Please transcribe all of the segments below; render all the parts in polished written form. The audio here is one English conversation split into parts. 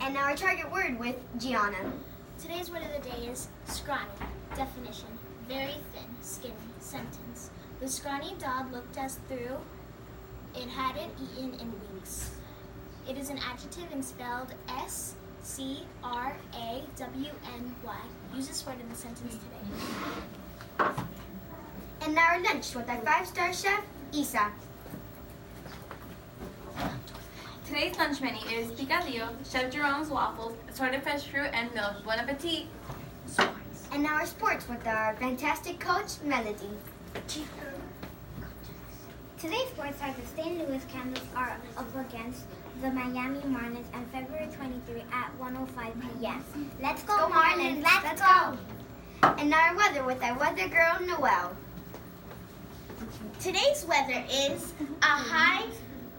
And now our target word with Gianna. Today's word of the day is scrawny. Definition: very thin, skinny. Sentence: the scrawny dog looked us through. It hadn't eaten in weeks. It is an adjective and spelled S-C-R-A-W-N-Y. Use this word in the sentence today. And now our lunch with our 5-star chef, Isa. Today's lunch menu is picadillo, Chef Jerome's waffles, assorted fresh fruit, and milk. Bon appetit! And now our sports with our fantastic coach, Melody. Today's sports are the St. Louis Candles are up against the Miami Marlins on February 23 at 1:05 p.m. Let's go, Marlins! Let's go! And now our weather with our weather girl, Noelle. Today's weather is a high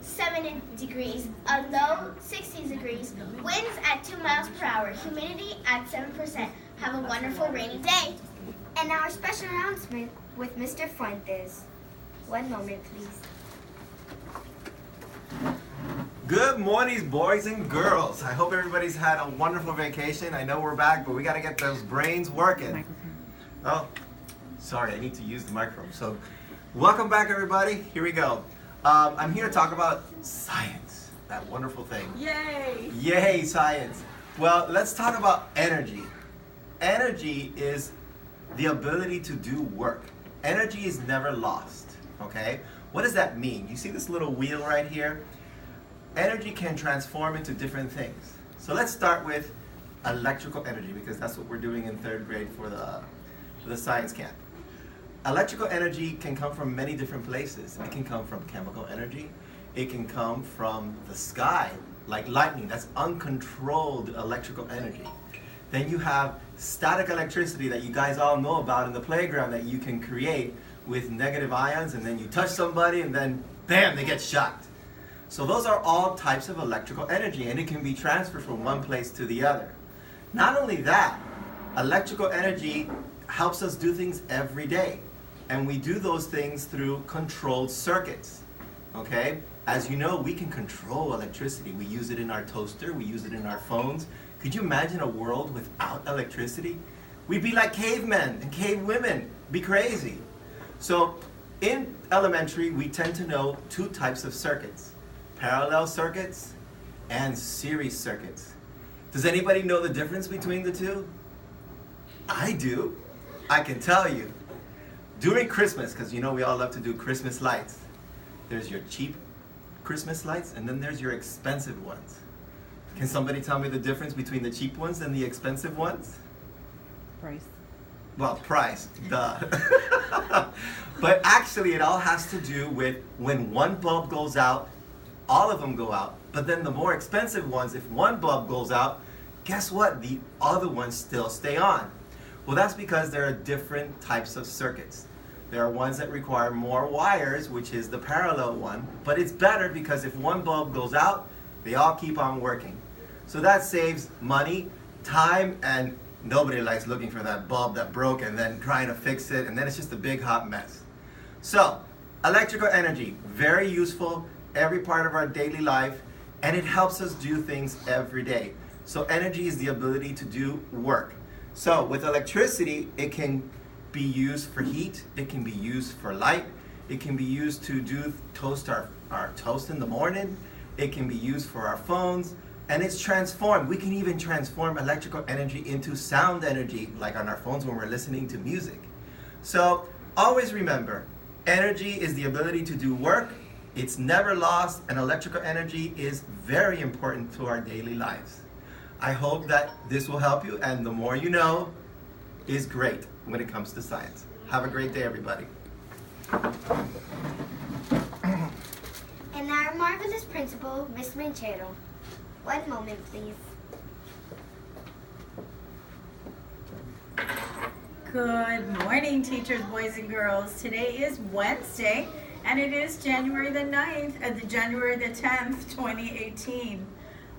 70 degrees, a low 60 degrees, winds at 2 miles per hour, humidity at 7%. Have a wonderful rainy day. And now our special announcement with Mr. Fuentes. One moment, please. Good morning, boys and girls. I hope everybody's had a wonderful vacation. I know we're back, but we got to get those brains working. Oh, sorry, I need to use the microphone. So, welcome back, everybody. Here we go. I'm here to talk about science, that wonderful thing. Yay! Yay, science. Well, let's talk about energy. Energy is the ability to do work. Energy is never lost, okay? What does that mean? You see this little wheel right here? Energy can transform into different things. So let's start with electrical energy, because that's what we're doing in 3rd grade for the science camp. Electrical energy can come from many different places. It can come from chemical energy. It can come from the sky, like lightning. That's uncontrolled electrical energy. Then you have static electricity that you guys all know about in the playground that you can create with negative ions, and then you touch somebody and then bam, they get shocked. So those are all types of electrical energy, and it can be transferred from one place to the other. Not only that, electrical energy helps us do things every day. And we do those things through controlled circuits, okay? As you know, we can control electricity. We use it in our toaster, we use it in our phones. Could you imagine a world without electricity? We'd be like cavemen and cavewomen, be crazy. So in elementary, we tend to know 2 types of circuits, parallel circuits and series circuits. Does anybody know the difference between the 2? I do. I can tell you. During Christmas, because you know we all love to do Christmas lights, there's your cheap Christmas lights and then there's your expensive ones. Can somebody tell me the difference between the cheap ones and the expensive ones? Price. Well, price, duh. But actually it all has to do with when one bulb goes out, all of them go out. But then the more expensive ones, if one bulb goes out, guess what? The other ones still stay on. Well, that's because there are different types of circuits. There are ones that require more wires, which is the parallel one, but it's better because if one bulb goes out, they all keep on working. So that saves money, time, and nobody likes looking for that bulb that broke and then trying to fix it, and then it's just a big hot mess. So, electrical energy, very useful, every part of our daily life, and it helps us do things every day. So energy is the ability to do work. So with electricity, it can be used for heat, it can be used for light, it can be used to toast our toast in the morning, it can be used for our phones, and it's transformed. We can even transform electrical energy into sound energy, like on our phones when we're listening to music. So always remember, energy is the ability to do work, it's never lost, and electrical energy is very important to our daily lives. I hope that this will help you, and the more you know is great when it comes to science. Have a great day, everybody. And our marvelous principal, Miss Manchero. One moment, please. Good morning, teachers, boys and girls. Today is Wednesday, and it is January the 9th, January the 10th, 2018.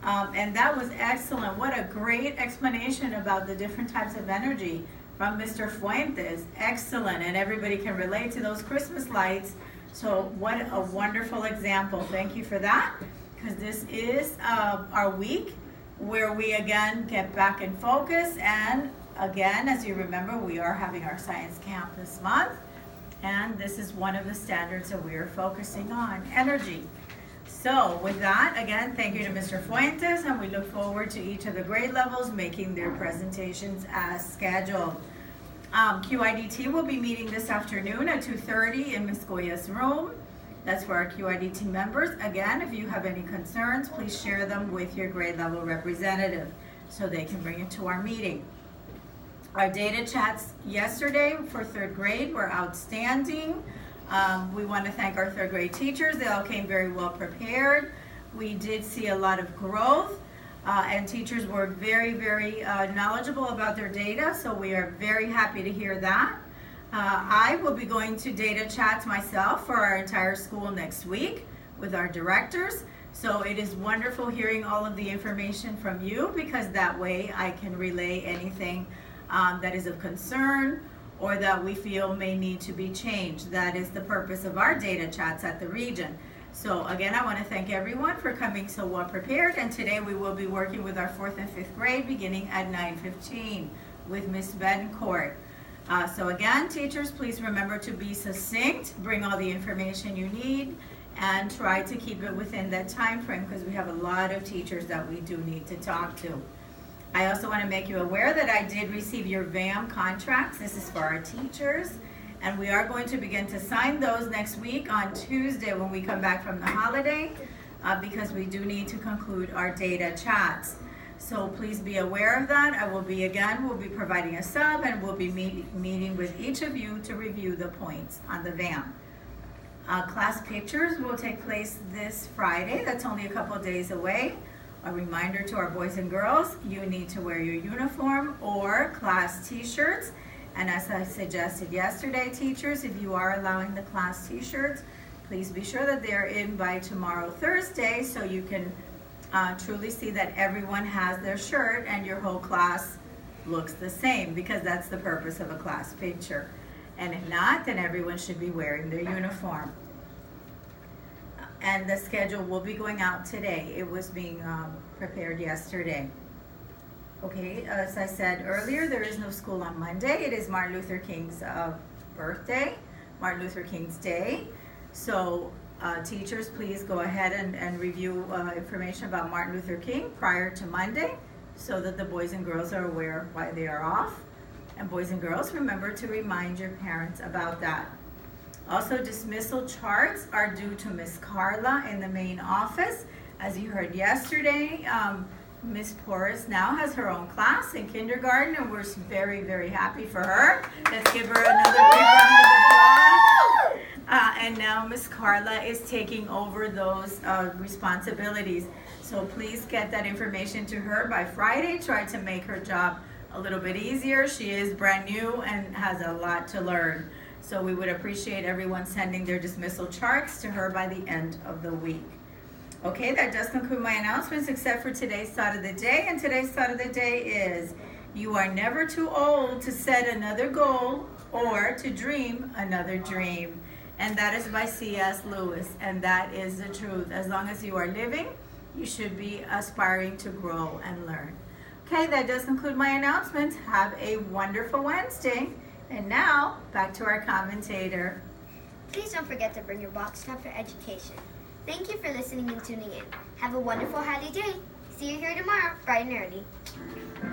And that was excellent. What a great explanation about the different types of energy from Mr. Fuentes. Excellent, and everybody can relate to those Christmas lights. So what a wonderful example. Thank you for that, because this is our week where we again get back in focus. And again, as you remember, we are having our science camp this month. And this is one of the standards that we are focusing on, energy. So with that, again, thank you to Mr. Fuentes, and we look forward to each of the grade levels making their presentations as scheduled. QIDT will be meeting this afternoon at 2:30 in Ms. Goya's room. That's for our QIDT members. Again, if you have any concerns, please share them with your grade level representative so they can bring it to our meeting. Our data chats yesterday for 3rd grade were outstanding. We want to thank our 3rd grade teachers. They all came very well prepared. We did see a lot of growth, and teachers were very, very knowledgeable about their data, so we are very happy to hear that. I will be going to data chats myself for our entire school next week with our directors. So it is wonderful hearing all of the information from you, because that way I can relay anything that is of concern or that we feel may need to be changed. That is the purpose of our data chats at the region. So again, I want to thank everyone for coming so well prepared, and today we will be working with our 4th and 5th grade beginning at 9:15 with Ms. Bencourt. So again, teachers, please remember to be succinct, bring all the information you need, and try to keep it within that time frame, because we have a lot of teachers that we do need to talk to. I also want to make you aware that I did receive your VAM contracts. This is for our teachers, and we are going to begin to sign those next week on Tuesday when we come back from the holiday, because we do need to conclude our data chats. So please be aware of that. We'll be providing a sub, and we'll be meeting with each of you to review the points on the VAM. Class pictures will take place this Friday. That's only a couple of days away. A reminder to our boys and girls, you need to wear your uniform or class t-shirts. And as I suggested yesterday, teachers, if you are allowing the class t-shirts, please be sure that they're in by tomorrow, Thursday, so you can truly see that everyone has their shirt and your whole class looks the same, because that's the purpose of a class picture. And if not, then everyone should be wearing their uniform. And the schedule will be going out today. It was being prepared yesterday. Okay, as I said earlier, there is no school on Monday. It is Martin Luther King's birthday, Martin Luther King's Day. So teachers, please go ahead and review information about Martin Luther King prior to Monday, so that the boys and girls are aware why they are off. And boys and girls, remember to remind your parents about that. Also, dismissal charts are due to Miss Carla in the main office. As you heard yesterday, Miss Porras now has her own class in kindergarten, and we're very, very happy for her. Let's give her another big round of applause. And now Miss Carla is taking over those responsibilities. So please get that information to her by Friday. Try to make her job a little bit easier. She is brand new and has a lot to learn. So we would appreciate everyone sending their dismissal charts to her by the end of the week. Okay, that does conclude my announcements, except for today's thought of the day. And today's thought of the day is, you are never too old to set another goal or to dream another dream. And that is by C.S. Lewis, and that is the truth. As long as you are living, you should be aspiring to grow and learn. Okay, that does conclude my announcements. Have a wonderful Wednesday. And now, back to our commentator. Please don't forget to bring your box top for education. Thank you for listening and tuning in. Have a wonderful, happy day. See you here tomorrow, bright and early.